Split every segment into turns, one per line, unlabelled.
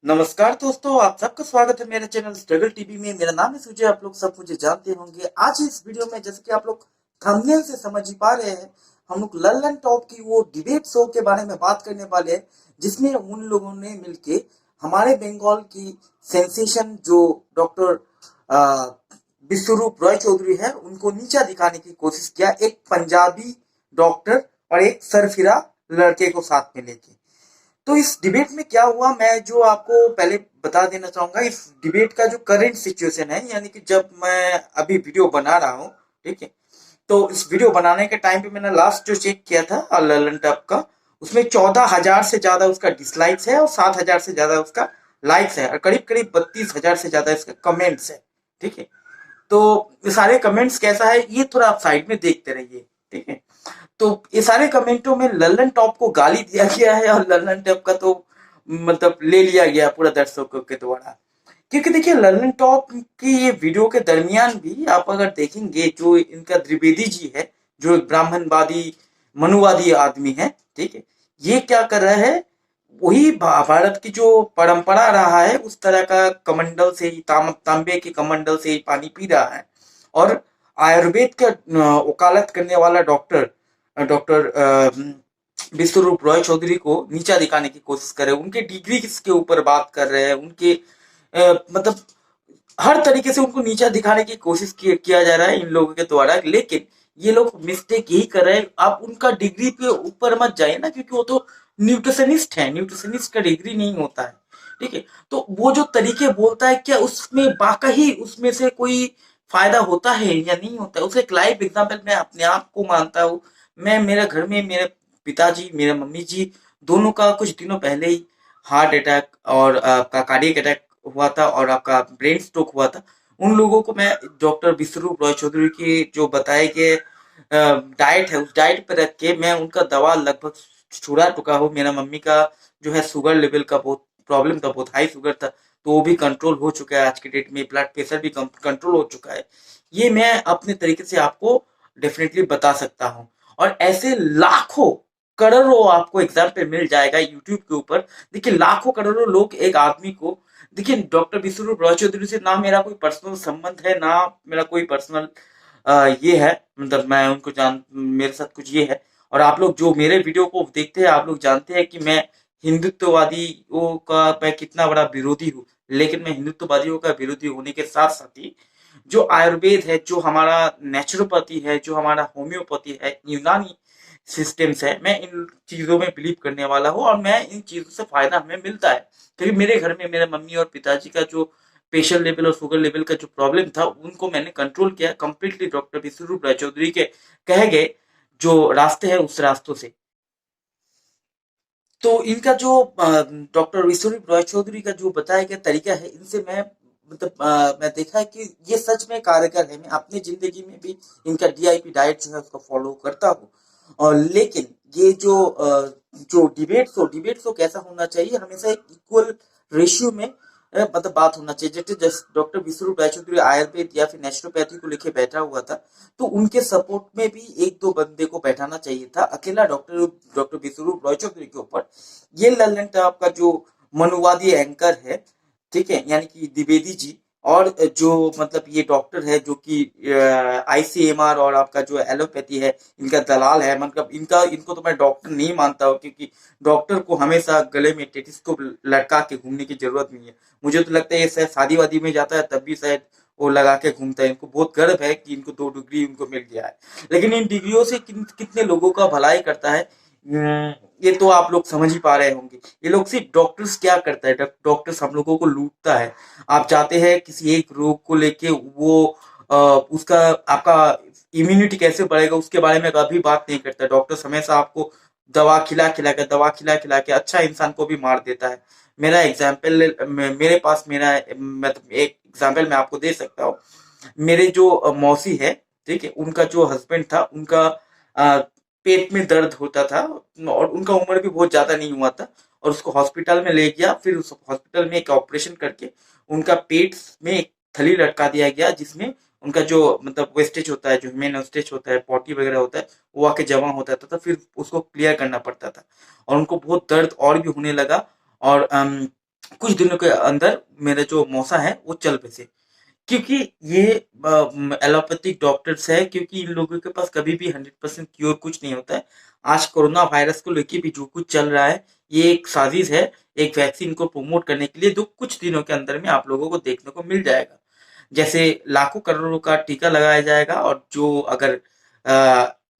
नमस्कार दोस्तों, आप सबका स्वागत है मेरे चैनल स्ट्रगल टीवी में। मेरा नाम है सुजय, आप लोग सब मुझे जानते होंगे। आज इस वीडियो में जैसे कि आप लोग थंबनेल से समझ ही पा रहे हैं, हम लोग लल्लन टॉप की वो डिबेट शो के बारे में बात करने वाले हैं, जिसमें उन लोगों ने मिलके हमारे बंगाल की सेंसेशन जो डॉक्टर विश्वरूप रॉय चौधरी है, उनको नीचा दिखाने की कोशिश किया। एक पंजाबी डॉक्टर और एक सरफिरा लड़के को साथ में लेके। तो इस डिबेट में क्या हुआ, मैं जो आपको पहले बता देना चाहूंगा। इस डिबेट का जो करंट सिचुएशन है, यानी कि जब मैं अभी वीडियो बना रहा हूँ, ठीक है, तो इस वीडियो बनाने के टाइम पे मैंने लास्ट जो चेक किया था ललन टॉप का, उसमें 14,000 से ज्यादा उसका डिसलाइक्स है और 7,000 से ज्यादा उसका लाइक्स है और करीब करीब 32,000 से ज्यादा इसका कमेंट्स है। ठीक है, तो ये सारे कमेंट्स कैसा है ये थोड़ा आप साइड में देखते रहिए। ठीक है, तो ये सारे कमेंटों में लल्लन टॉप को गाली दिया गया है और लल्लन टॉप का तो मतलब ले लिया गया पूरा दर्शकों के द्वारा। क्योंकि देखिए, लल्लन टॉप की ये वीडियो के दरमियान भी आप अगर देखेंगे, जो इनका द्विवेदी जी है, जो एक ब्राह्मणवादी मनुवादी आदमी है, ठीक है, ये क्या कर रहा है, वही भारत की जो परंपरा रहा है उस तरह का कमंडल से ही, तांबे के कमंडल से ही पानी पी रहा है। और आयुर्वेद का वकालत करने वाला डॉक्टर डॉक्टर विश्वरूप रॉय चौधरी को नीचा दिखाने की कोशिश कर रहे हैं, उनके डिग्री के ऊपर बात कर रहे हैं, उनके मतलब हर तरीके से उनको नीचा दिखाने की कोशिश किया जा रहा है इन लोगों के द्वारा। लेकिन ये लोग मिस्टेक यही कर रहे हैं, आप उनका डिग्री के ऊपर मत जाइए ना, क्योंकि वो तो न्यूट्रिशनिस्ट है, न्यूट्रिशनिस्ट का डिग्री नहीं होता है। ठीक है, तो वो जो तरीके बोलता है, क्या उसमें वाकई उसमें से कोई फायदा होता है या नहीं होता है? उसे एक लाइव एग्जाम्पल मैं अपने आप को मानता हूँ। मैं मेरे घर में मेरे पिताजी, मेरे मम्मी जी दोनों का कुछ दिनों पहले ही हार्ट अटैक और आपका कार्डियक अटैक हुआ था और आपका ब्रेन स्ट्रोक हुआ था। उन लोगों को मैं डॉक्टर विश्वरूप रॉय चौधरी की जो बताए गए डाइट है, उस डाइट पे रख के मैं उनका दवा लगभग छुड़ा चुका हूँ। मेरा मम्मी का जो है शुगर लेवल का बहुत प्रॉब्लम था, बहुत हाई शुगर था, तो वो भी कंट्रोल हो चुका है आज के डेट में। ब्लड प्रेशर भी कंट्रोल हो चुका है। ये मैं अपने तरीके से आपको डेफिनेटली बता सकता हूँ। और ऐसे लाखों करोड़ों आपको एग्जाम्पल मिल जाएगा यूट्यूब के ऊपर। देखिए, लाखों करोड़ों लोग एक आदमी को, देखिए डॉक्टर विश्वरूप रॉय चौधरी से ना मेरा कोई पर्सनल संबंध है, ना मेरा कोई पर्सनल ये है, मतलब मैं उनको जान, मेरे साथ कुछ ये है। और आप लोग जो मेरे वीडियो को देखते हैं, आप लोग जानते हैं कि मैं हिंदुत्ववादियों का मैं कितना बड़ा विरोधी हूँ। लेकिन मैं हिंदुत्ववादियों का विरोधी होने के साथ साथ ही जो आयुर्वेद है, जो हमारा नेचुरोपैथी है, जो हमारा होम्योपैथी है, यूनानी सिस्टम्स है, मैं इन चीजों में बिलीव करने वाला हूँ और मैं इन चीजों से फायदा हमें मिलता है। क्योंकि मेरे घर में मेरे मम्मी और पिताजी का जो प्रेशर लेवल और शुगर लेवल का जो प्रॉब्लम था, उनको मैंने कंट्रोल किया कंप्लीटली डॉक्टर विश्वरूप राय चौधरी के कहे गए जो रास्ते हैं उस रास्तों से। तो इनका जो डॉक्टर विश्वरूप रॉय चौधरी का जो बताया गया तरीका है, इनसे मैं मतलब मैं देखा है कि ये सच में कारगर है। मैं अपनी जिंदगी में भी इनका डीआईपी डाइट जो है उसको फॉलो करता हूँ। और लेकिन ये जो डिबेट शो कैसा होना चाहिए, हमेशा एक इक्वल रेशियो में मतलब बात होना चाहिए। जैसे डॉक्टर विश्वरूप राय चौधरी आयुर्वेद या फिर नेचुरोपैथी को लेके बैठा हुआ था, तो उनके सपोर्ट में भी एक दो बंदे को बैठाना चाहिए था। अकेला डॉक्टर डॉक्टर विश्वरूप रॉय चौधरी के ऊपर ये लल्लन टॉप का जो मनुवादी एंकर है, ठीक है, यानी कि द्विवेदी जी, और जो मतलब ये डॉक्टर है जो कि आईसीएमआर और आपका जो एलोपैथी है, इनका दलाल है। मतलब इनको तो मैं डॉक्टर नहीं मानता हूँ, क्योंकि डॉक्टर को हमेशा गले में टेटिस्कोप लटका के घूमने की जरूरत नहीं है। मुझे तो लगता है ये शायद शादी वादी में जाता है तब भी शायद वो लगा के घूमता है। इनको बहुत गर्व है कि इनको 2 डिग्री उनको मिल गया है। लेकिन इन डिग्रियों से कितने लोगों का भलाई करता है, ये तो आप लोग समझ ही पा रहे होंगे। ये लोग सिर्फ डॉक्टर्स क्या करता है, डॉक्टर्स हम लोगों को लूटता है। आप चाहते हैं किसी एक रोग को लेके वो उसका आपका इम्यूनिटी कैसे बढ़ेगा उसके बारे में कभी बात नहीं करता। डॉक्टर्स हमेशा आपको दवा खिला खिला के अच्छा इंसान को भी मार देता है। मेरा एग्जाम्पल, मेरे पास मेरा मतलब एक एग्जाम्पल मैं आपको दे सकता हूँ। मेरे जो मौसी है, ठीक है, उनका जो हस्बैंड था, उनका पेट में दर्द होता था और उनका उम्र भी बहुत ज्यादा नहीं हुआ था। और उसको हॉस्पिटल में ले गया, फिर उस हॉस्पिटल में एक ऑपरेशन करके उनका पेट में एक थैली लटका दिया गया, जिसमें उनका जो मतलब वेस्टेज होता है, जो ह्यूमन वेस्टेज होता है, पॉटी वगैरह होता है, वो आके जमा होता था। तो फिर उसको क्लियर करना पड़ता था और उनको बहुत दर्द और भी होने लगा। और कुछ दिनों के अंदर मेरे जो मौसा है वो चल बसे, क्योंकि ये एलोपैथिक डॉक्टर्स है, क्योंकि इन लोगों के पास कभी भी 100% क्योर कुछ नहीं होता है। आज कोरोना वायरस को लेके भी जो कुछ चल रहा है, ये एक साजिश है, एक वैक्सीन को प्रमोट करने के लिए, जो कुछ दिनों के अंदर में आप लोगों को देखने को मिल जाएगा। जैसे लाखों करोड़ों का टीका लगाया जाएगा, और जो अगर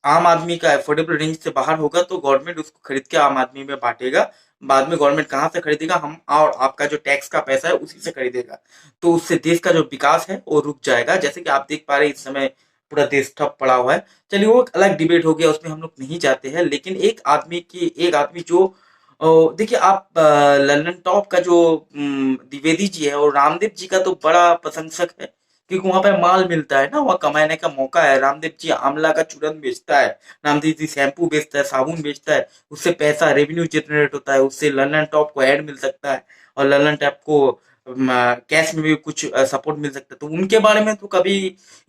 आम आदमी का अफोर्डेबल रेंज से बाहर होगा तो गवर्नमेंट उसको खरीद के आम आदमी में बांटेगा। बाद में गवर्नमेंट कहाँ से खरीदेगा? हम और आपका जो टैक्स का पैसा है उसी से खरीदेगा। तो उससे देश का जो विकास है वो रुक जाएगा। जैसे कि आप देख पा रहे हैं, इस समय पूरा देश ठप पड़ा हुआ है। चलिए वो एक अलग डिबेट हो गया, उसमें हम लोग नहीं जाते हैं। लेकिन एक आदमी जो देखिए आप लल्लन टॉप का जो द्विवेदी जी है, और रामदेव जी का तो बड़ा प्रशंसक है, क्योंकि वहां पे माल मिलता है ना, वहाँ कमाने का मौका है। रामदेव जी आंवला का चूरन बेचता है, रामदेव जी शैम्पू बेचता है, साबुन बेचता है, उससे पैसा रेवेन्यू जनरेट होता है, उससे लल्लन टॉप को ऐड मिल सकता है, और लल्लन टॉप को कैश में भी कुछ सपोर्ट मिल सकता है। तो उनके बारे में तो कभी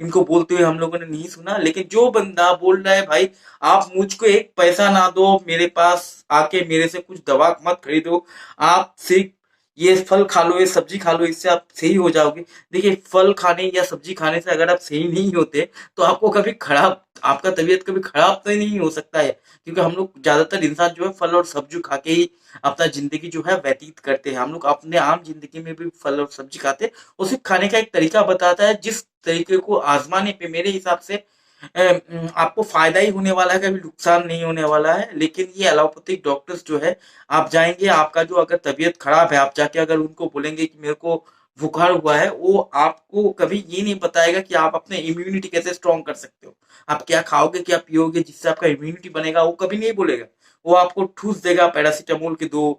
इनको बोलते हुए हम लोगों ने नहीं सुना। लेकिन जो बंदा बोल रहा है, भाई आप मुझको एक पैसा ना दो, मेरे पास आके मेरे से कुछ दवा मत खरीदो, आप सिर्फ ये फल खा लो, ये सब्जी खा लो, इससे आप सही हो जाओगे। देखिए, फल खाने या सब्जी खाने से अगर आप सही नहीं होते तो आपको कभी खराब आपका तबीयत कभी खराब तो नहीं हो सकता है, क्योंकि हम लोग ज्यादातर इंसान जो है फल और सब्जी खा के ही अपना जिंदगी जो है व्यतीत करते हैं। हम लोग अपने आम जिंदगी में भी फल और सब्जी खाते हैं। और सिर्फ खाने का एक तरीका बताता है, जिस तरीके को आजमाने पे मेरे हिसाब से आपको फायदा ही होने वाला है, कभी नुकसान नहीं होने वाला है। लेकिन ये एलोपैथिक डॉक्टर्स जो है, आप जाएंगे, आपका जो अगर तबीयत खराब है, आप जाके अगर उनको बोलेंगे कि मेरे को बुखार हुआ है, वो आपको कभी ये नहीं बताएगा कि आप अपने इम्यूनिटी कैसे स्ट्रॉन्ग कर सकते हो, आप क्या खाओगे, क्या पियोगे जिससे आपका इम्यूनिटी बनेगा, वो कभी नहीं बोलेगा। वो आपको ठूस देगा पैरासीटामोल के दो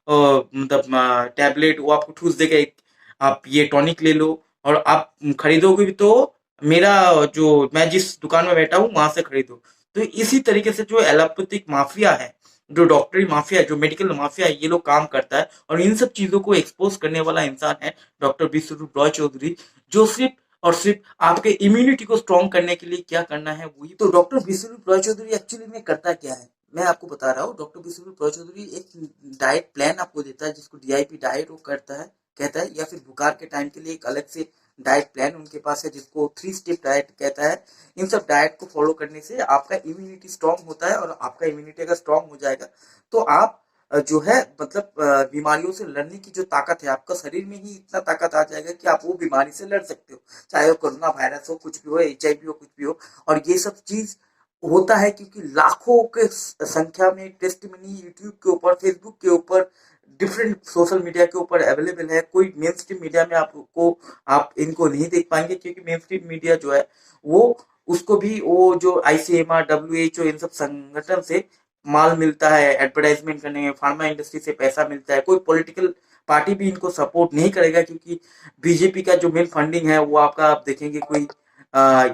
मतलब टैबलेट, वो आपको ठूस देगा एक, आप ये टॉनिक ले लो। और आप खरीदोगे भी तो मेरा जो मैं जिस दुकान में बैठा हूँ वहां से खरीदो। तो इसी तरीके से जो एलोपैथिक माफिया है, जो डॉक्टरी माफिया है, जो मेडिकल माफिया है, ये लोग काम करता है। और इन सब चीजों को एक्सपोज करने वाला इंसान है डॉक्टर विश्वरूप रॉय चौधरी, जो सिर्फ और सिर्फ आपके इम्यूनिटी को स्ट्रॉन्ग करने के लिए क्या करना है वही। तो डॉक्टर विश्वरूप रॉय चौधरी एक्चुअली में करता क्या है, मैं आपको बता रहा हूँ। डॉक्टर विश्वरूप रॉय चौधरी एक डाइट प्लान आपको देता है, जिसको डीआईपी डाइट वो करता है, कहता है, या फिर बुखार के टाइम के लिए एक अलग से डाइट प्लान उनके पास है, जिसको 3 स्टेप डाइट कहता है। इन सब डाइट को फॉलो करने से आपका इम्यूनिटी स्ट्रांग होता है, और आपका इम्यूनिटी अगर स्ट्रांग हो जाएगा तो आप जो है मतलब बीमारियों से लड़ने की जो ताकत है, आपका शरीर में ही इतना ताकत आ जाएगा कि आप वो बीमारी से लड़ सकते हो, चाहे वो कोरोना वायरस हो, कुछ भी हो, HIV हो, कुछ भी हो। और ये सब चीज होता है क्योंकि लाखों के संख्या में टेस्टिमनी यूट्यूब के ऊपर, फेसबुक के ऊपर, डिफरेंट सोशल मीडिया के ऊपर अवेलेबल है। कोई मेन स्ट्रीम मीडिया में आप इनको नहीं देख पाएंगे, क्योंकि मेन स्ट्रीम मीडिया जो है वो उसको भी वो जो ICMR, WHO, इन सब संगठन से माल मिलता है, एडवर्टाइजमेंट करने में फार्मा इंडस्ट्री से पैसा मिलता है। कोई पॉलिटिकल पार्टी भी इनको सपोर्ट नहीं करेगा, क्योंकि बीजेपी का जो मेन फंडिंग है वो आपका आप देखेंगे कोई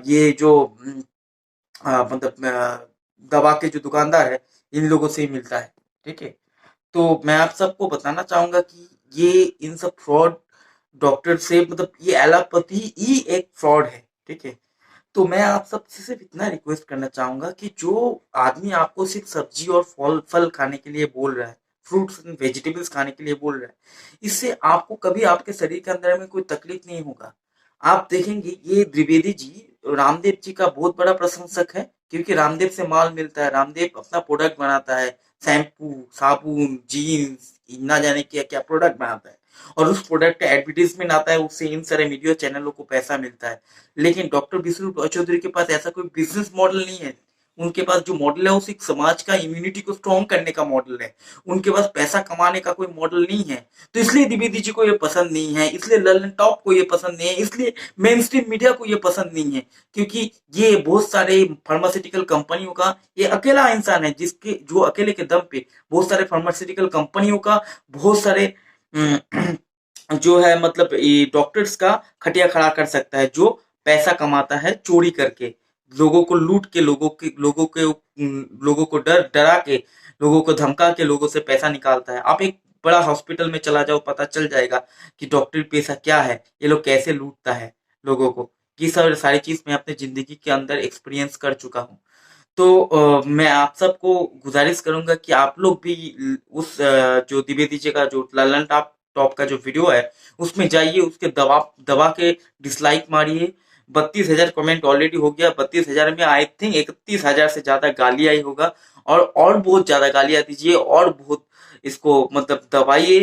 ये जो मतलब दवा के जो दुकानदार है, इन लोगों से ही मिलता है। ठीक है। तो मैं आप सबको बताना चाहूंगा कि ये इन सब फ्रॉड डॉक्टर से मतलब ये एलोपैथी ही एक फ्रॉड है। ठीक है। तो मैं आप सबसे सिर्फ इतना रिक्वेस्ट करना चाहूंगा कि जो आदमी आपको सिर्फ सब्जी और फल फल खाने के लिए बोल रहा है, फ्रूट्स एंड वेजिटेबल्स खाने के लिए बोल रहा है, इससे आपको कभी आपके शरीर के अंदर में कोई तकलीफ नहीं होगा। आप देखेंगे ये द्विवेदी जी रामदेव जी का बहुत बड़ा प्रशंसक है, क्योंकि रामदेव से माल मिलता है, रामदेव अपना प्रोडक्ट बनाता है, शैम्पू, साबुन, जीन्स, ना जाने क्या क्या प्रोडक्ट बनाता है, और उस प्रोडक्ट का एडवर्टीजमेंट आता है, उससे इन सारे मीडिया चैनलों को पैसा मिलता है। लेकिन डॉक्टर विष्णु चौधरी के पास ऐसा कोई बिजनेस मॉडल नहीं है। उनके पास जो मॉडल है वो सिर्फ समाज का इम्यूनिटी को स्ट्रॉन्ग करने का मॉडल है। उनके पास पैसा कमाने का कोई मॉडल नहीं है। तो इसलिए द्विवेदी जी को ये पसंद नहीं है, इसलिए ललन टॉप को ये पसंद नहीं है, इसलिए मेन स्ट्रीम मीडिया को ये पसंद नहीं है, क्योंकि ये बहुत सारे फार्मास्यूटिकल कंपनियों का ये अकेला इंसान है, जिसके जो अकेले के दम पे बहुत सारे फार्मास्यूटिकल कंपनियों का, बहुत सारे जो है मतलब ये डॉक्टर्स का खटिया खड़ा कर सकता है, जो पैसा कमाता है चोरी करके, लोगों को लूट के, लोगों को डरा के, लोगों को धमका के, लोगों से पैसा निकालता है। आप एक बड़ा हॉस्पिटल में चला जाओ, पता चल जाएगा कि डॉक्टरी पेशा क्या है, ये लोग कैसे लूटता है लोगों को। ये सब सारी चीज मैं अपने जिंदगी के अंदर एक्सपीरियंस कर चुका हूँ। तो मैं आप सबको गुजारिश करूंगा कि आप लोग भी उस जो द्विवेदी जी का जो ललन टॉप टॉप का जो वीडियो है उसमें जाइए, उसके दबा दबा के डिसलाइक मारिए। 32,000 कमेंट ऑलरेडी हो गया। 32,000 में आई थिंक 31,000 से ज्यादा गाली आई होगा। और बहुत ज्यादा गालियां दीजिए और बहुत इसको मतलब दबाइए